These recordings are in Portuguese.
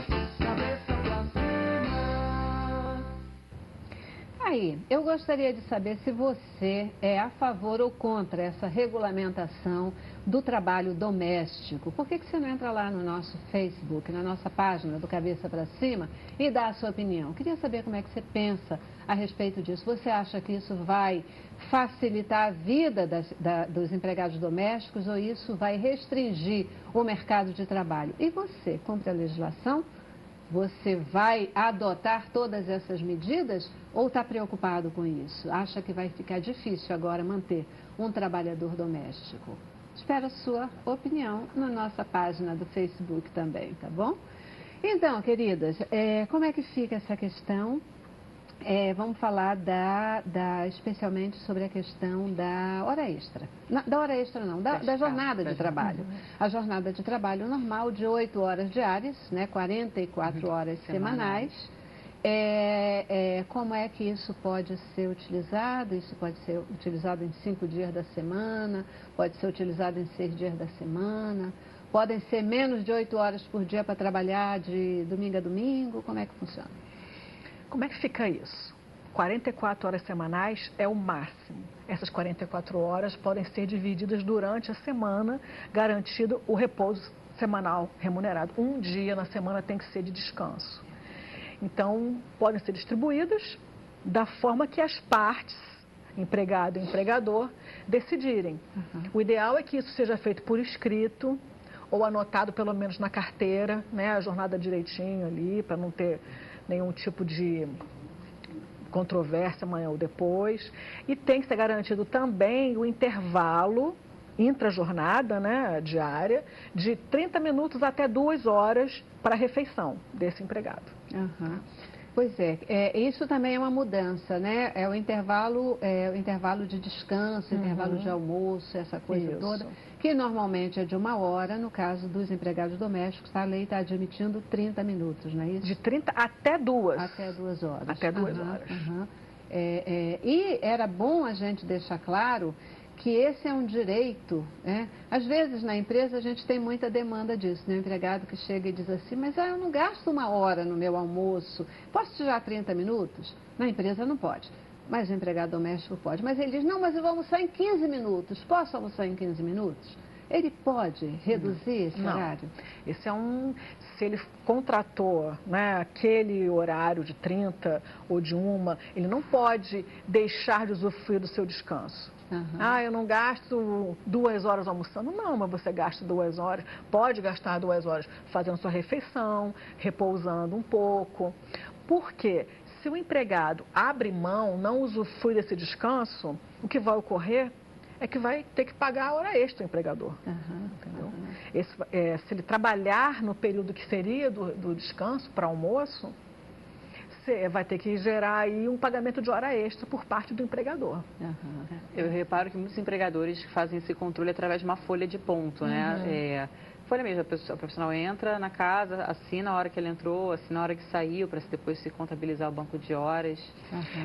Cabeça pra cima. Aí, eu gostaria de saber se você é a favor ou contra essa regulamentação do trabalho doméstico. Por que você não entra lá no nosso Facebook, na nossa página do Cabeça para Cima e dá a sua opinião? Queria saber como é que você pensa a respeito disso. Você acha que isso vai facilitar a vida dos empregados domésticos ou isso vai restringir o mercado de trabalho? E você, cumpre a legislação? Você vai adotar todas essas medidas ou está preocupado com isso? Acha que vai ficar difícil agora manter um trabalhador doméstico? Espero a sua opinião na nossa página do Facebook também, tá bom? Então, queridas, como é que fica essa questão? Vamos falar especialmente sobre a questão da hora extra. Da hora extra não, da jornada de trabalho. A jornada de trabalho normal de 8 horas diárias, né, 44 horas semanais. Como é que isso pode ser utilizado? Isso pode ser utilizado em 5 dias da semana, pode ser utilizado em 6 dias da semana, podem ser menos de 8 horas por dia para trabalhar de domingo a domingo, como é que funciona? Como é que fica isso? 44 horas semanais é o máximo. Essas 44 horas podem ser divididas durante a semana, garantido o repouso semanal remunerado. Um dia na semana tem que ser de descanso. Então, podem ser distribuídas da forma que as partes, empregado e empregador, decidirem. O ideal é que isso seja feito por escrito ou anotado pelo menos na carteira, né, a jornada direitinho ali, para não ter nenhum tipo de controvérsia amanhã ou depois. E tem que ser garantido também o intervalo intra-jornada, né, diária, de 30 minutos até 2 horas para a refeição desse empregado. Pois isso também é uma mudança, né? É o intervalo de descanso, intervalo de almoço, essa coisa toda, que normalmente é de 1 hora, no caso dos empregados domésticos, a lei está admitindo 30 minutos, não é isso? De 30 até 2. Até 2 horas. Até 2 horas. E era bom a gente deixar claro que esse é um direito, né? Às vezes na empresa a gente tem muita demanda disso, né? O empregado que chega e diz assim, mas eu não gasto 1 hora no meu almoço, posso tirar 30 minutos? Na empresa não pode, mas o empregado doméstico pode. Mas ele diz, não, mas eu vou almoçar em 15 minutos, posso almoçar em 15 minutos? Ele pode reduzir esse horário? Esse se ele contratou, né, aquele horário de 30 ou de 1, ele não pode deixar de usufruir do seu descanso. Eu não gasto 2 horas almoçando. Não, mas você gasta 2 horas, pode gastar 2 horas fazendo sua refeição, repousando um pouco. Por quê? Se o empregado abre mão, não usufrui desse descanso, o que vai ocorrer é que vai ter que pagar a hora extra o empregador. Entendeu? Se ele trabalhar no período que seria do descanso para almoço, você vai ter que gerar aí um pagamento de hora extra por parte do empregador. Eu reparo que muitos empregadores fazem esse controle através de uma folha de ponto, né? Folha mesmo, a profissional entra na casa, assina a hora que ele entrou, assina a hora que saiu, para depois se contabilizar o banco de horas.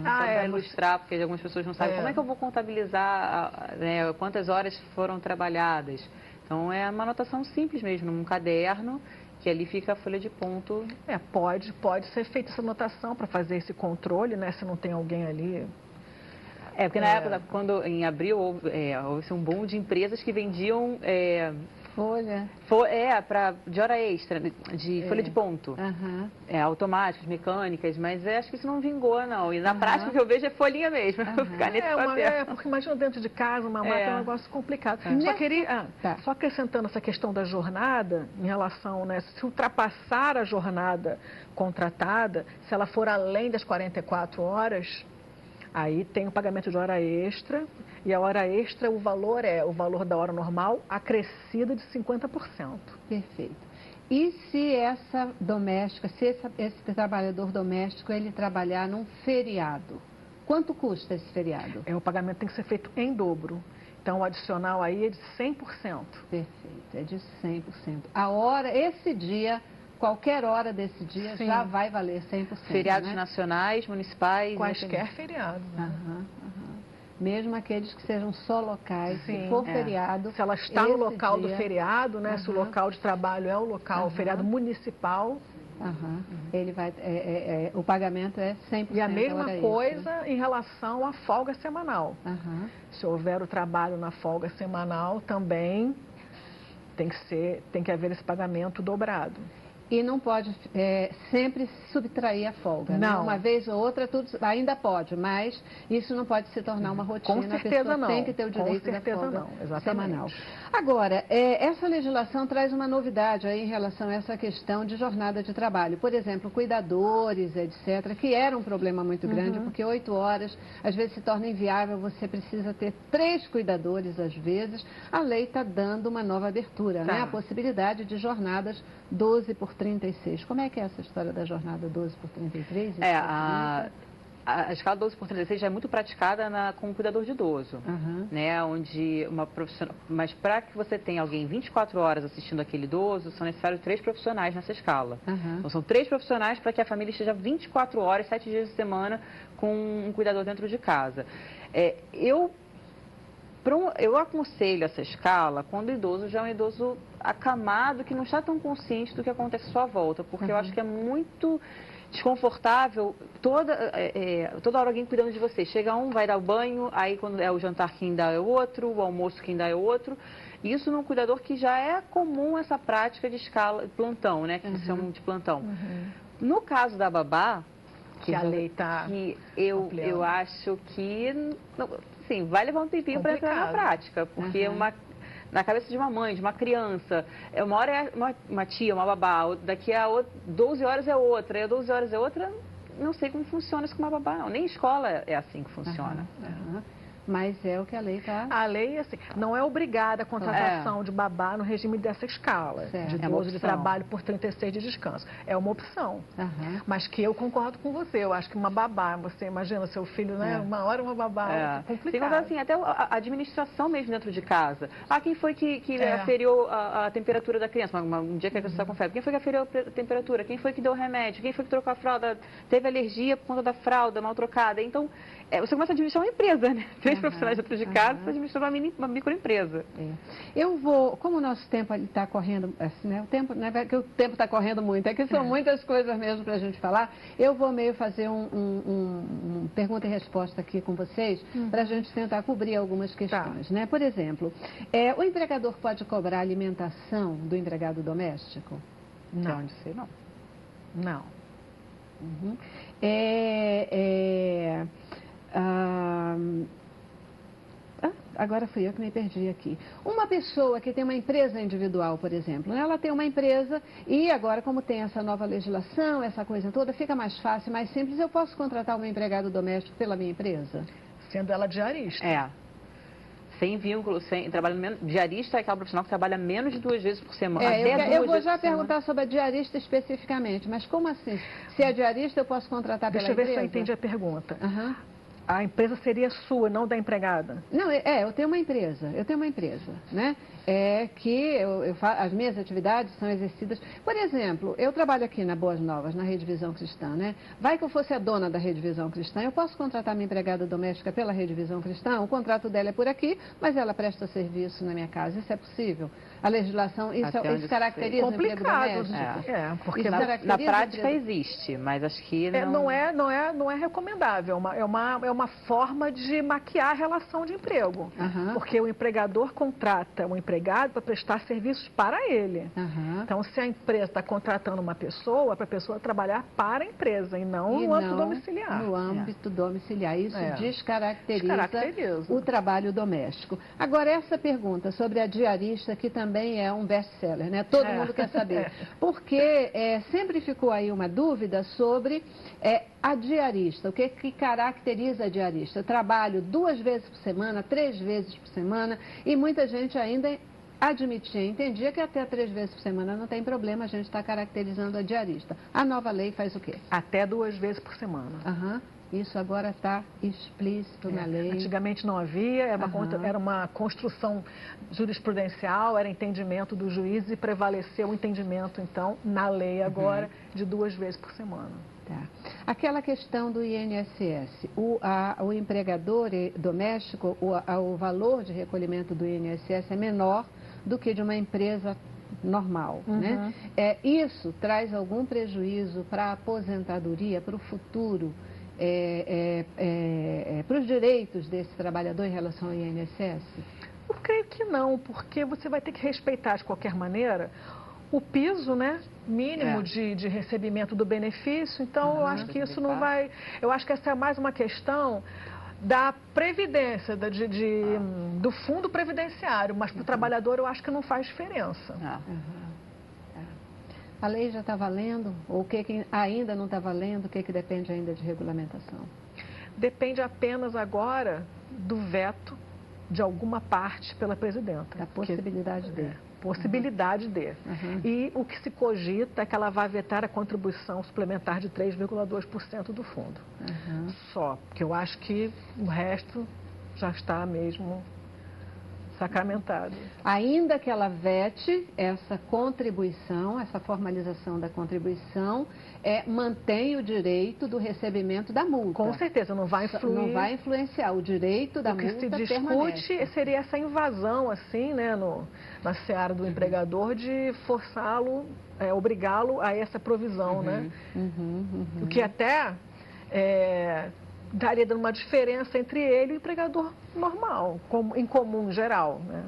Para ilustrar, porque algumas pessoas não sabem como é que eu vou contabilizar, né, quantas horas foram trabalhadas. Então, é uma anotação simples mesmo, num caderno, que ali fica a folha de ponto. Pode ser feita essa anotação para fazer esse controle, né, se não tem alguém ali. Porque na época, quando em abril, houve um boom de empresas que vendiam de hora extra, de folha de ponto. Automáticas, mecânicas, mas acho que isso não vingou, não. E na prática o que eu vejo é folhinha mesmo, caneta e papel. Porque imagina dentro de casa, uma máquina é um negócio complicado. Só acrescentando essa questão da jornada, em relação, né, se ultrapassar a jornada contratada, se ela for além das 44 horas, aí tem o pagamento de hora extra. E a hora extra, o valor é o valor da hora normal acrescido de 50%. Perfeito. E se essa doméstica, esse trabalhador doméstico, ele trabalhar num feriado, quanto custa esse feriado? O pagamento tem que ser feito em dobro. Então, o adicional aí é de 100%. Perfeito, é de 100%. A hora, esse dia, qualquer hora desse dia já vai valer 100%. Feriados nacionais, municipais. Quaisquer feriados. Mesmo aqueles que sejam só locais, se for feriado. Se ela está no local do feriado, né? Se o local de trabalho é o local, o feriado municipal, Aham. Ele vai, o pagamento é 100% E a mesma hora coisa extra. em relação à folga semanal. Aham. Se houver o trabalho na folga semanal, também tem que haver esse pagamento dobrado. E não pode sempre subtrair a folga, né? Não. Uma vez ou outra, tudo ainda pode, mas isso não pode se tornar uma rotina. Com certeza a pessoa não. tem que ter o direito Com da certeza folga não, exatamente. semanal. Agora, essa legislação traz uma novidade aí em relação a essa questão de jornada de trabalho. Por exemplo, cuidadores, etc., que era um problema muito grande, porque 8 horas, às vezes, se torna inviável, você precisa ter 3 cuidadores, às vezes. A lei está dando uma nova abertura, né? A possibilidade de jornadas 12 por 36. Como é que é essa história da jornada 12 por 33? A escala 12 por 36 já é muito praticada com um cuidador de idoso, né? Onde uma profissional... Mas para que você tenha alguém 24 horas assistindo aquele idoso, são necessários 3 profissionais nessa escala. Então, são 3 profissionais para que a família esteja 24 horas, 7 dias de semana com um cuidador dentro de casa. Eu aconselho essa escala quando o idoso já é um idoso acamado, que não está tão consciente do que acontece à sua volta, porque eu acho que é muito desconfortável toda hora alguém cuidando de você. Chega um, vai dar o banho, aí quando é o jantar quem dá é o outro, o almoço quem dá é o outro. Isso num cuidador que já é comum essa prática de escala, plantão, né? Que eles chamam de plantão. No caso da babá, Que a lei está que eu acho que, sim, vai levar um tempinho para entrar na prática, porque na cabeça de uma mãe, de uma criança, uma hora é uma tia, uma babá, daqui a 12 horas é outra, e a 12 horas é outra, não sei como funciona isso com uma babá, não. Nem escola é assim que funciona. Mas é o que a lei está... A lei, assim, não é obrigada a contratação de babá no regime dessa escala, de 12 de trabalho por 36 de descanso. É uma opção. Mas que eu concordo com você. Eu acho que uma babá, você imagina seu filho, né? Uma hora uma babá, é complicado. Tem que assim, até a administração mesmo dentro de casa. Quem foi que aferiu a temperatura da criança? Um dia que a criança está com febre. Quem foi que aferiu a temperatura? Quem foi que deu o remédio? Quem foi que trocou a fralda? Teve alergia por conta da fralda mal trocada? Então, você começa a administrar uma empresa, né? 3 profissionais dentro de casa, você administra uma microempresa. Eu vou, como o nosso tempo está correndo, assim, né? O tempo, não é que o tempo está correndo muito, é que são muitas coisas mesmo para a gente falar. Eu vou meio fazer um pergunta e resposta aqui com vocês, para a gente tentar cobrir algumas questões, né? Por exemplo, o empregador pode cobrar alimentação do empregado doméstico? Não. Onde sei, não. Não. Agora fui eu que me perdi aqui. Uma pessoa que tem uma empresa individual, por exemplo, ela tem uma empresa e agora, como tem essa nova legislação, essa coisa toda, fica mais fácil, mais simples. Eu posso contratar um empregado doméstico pela minha empresa? Sendo ela diarista. Sem vínculo, trabalhando menos. Diarista é aquela profissional que trabalha menos de 2 vezes por semana. Eu vou já perguntar sobre a diarista especificamente, mas como assim? Se é diarista, eu posso contratar pela empresa? Deixa eu ver se eu entendi a pergunta. A empresa seria sua, não da empregada? Não, eu tenho uma empresa, né? As minhas atividades são exercidas. Por exemplo, eu trabalho aqui na Boas Novas, na Rede Visão Cristã, né? Vai que eu fosse a dona da Rede Visão Cristã, eu posso contratar minha empregada doméstica pela Rede Visão Cristã? O contrato dela é por aqui, mas ela presta serviço na minha casa. Isso é possível? A legislação, isso caracteriza o emprego doméstico? Porque na prática existe, mas acho que não é recomendável. É uma forma de maquiar a relação de emprego. Porque o empregador contrata o empregado para prestar serviços para ele. Então, se a empresa está contratando uma pessoa, para a pessoa trabalhar para a empresa e não no âmbito domiciliar. No âmbito domiciliar. Isso descaracteriza o trabalho doméstico. Agora, essa pergunta sobre a diarista, que também é um best-seller, né? Todo mundo quer saber. Porque sempre ficou aí uma dúvida sobre a diarista. O que caracteriza a diarista? Trabalho 2 vezes por semana, 3 vezes por semana, e muita gente ainda entendia que até 3 vezes por semana não tem problema, a gente está caracterizando a diarista. A nova lei faz o quê? Até 2 vezes por semana. Isso agora está explícito na lei. Antigamente não havia, era uma construção jurisprudencial, era entendimento do juiz e prevaleceu o entendimento, então, na lei agora, de 2 vezes por semana. Aquela questão do INSS, o empregador doméstico, o valor de recolhimento do INSS é menor do que de uma empresa normal, né? Isso traz algum prejuízo para a aposentadoria, para o futuro, para os direitos desse trabalhador em relação ao INSS? Eu creio que não, porque você vai ter que respeitar de qualquer maneira o piso, né, mínimo de recebimento do benefício. Então, eu acho que isso não vai... Eu acho que essa é mais uma questão da previdência, do fundo previdenciário, mas para o trabalhador eu acho que não faz diferença. A lei já está valendo? Ou o que ainda não está valendo? O que depende ainda de regulamentação? Depende apenas agora do veto de alguma parte pela presidenta. Da possibilidade dele. Possibilidade de. E o que se cogita é que ela vai vetar a contribuição suplementar de 3,2% do fundo. Só, porque eu acho que o resto já está mesmo sacramentado. Ainda que ela vete essa contribuição, essa formalização da contribuição, mantém o direito do recebimento da multa. Com certeza, não vai influir. Não vai influenciar o direito da multa. O que se discute seria essa invasão, assim, né, na seara do empregador, de forçá-lo, obrigá-lo a essa provisão, né? O que até daria uma diferença entre ele e o empregador normal, em comum, geral, né?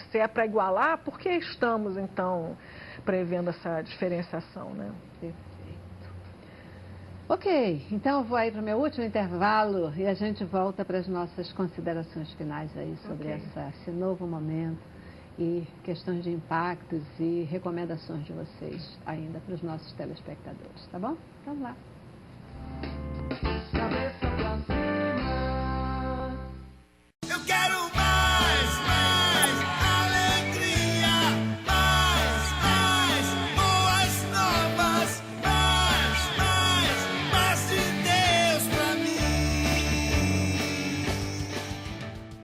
Se é para igualar, por que estamos, então, prevendo essa diferenciação, né? Ok, então eu vou aí para o meu último intervalo e a gente volta para as nossas considerações finais aí sobre esse novo momento e questões de impactos e recomendações de vocês ainda para os nossos telespectadores, tá bom? Vamos lá. Cabeça pra cima. Eu quero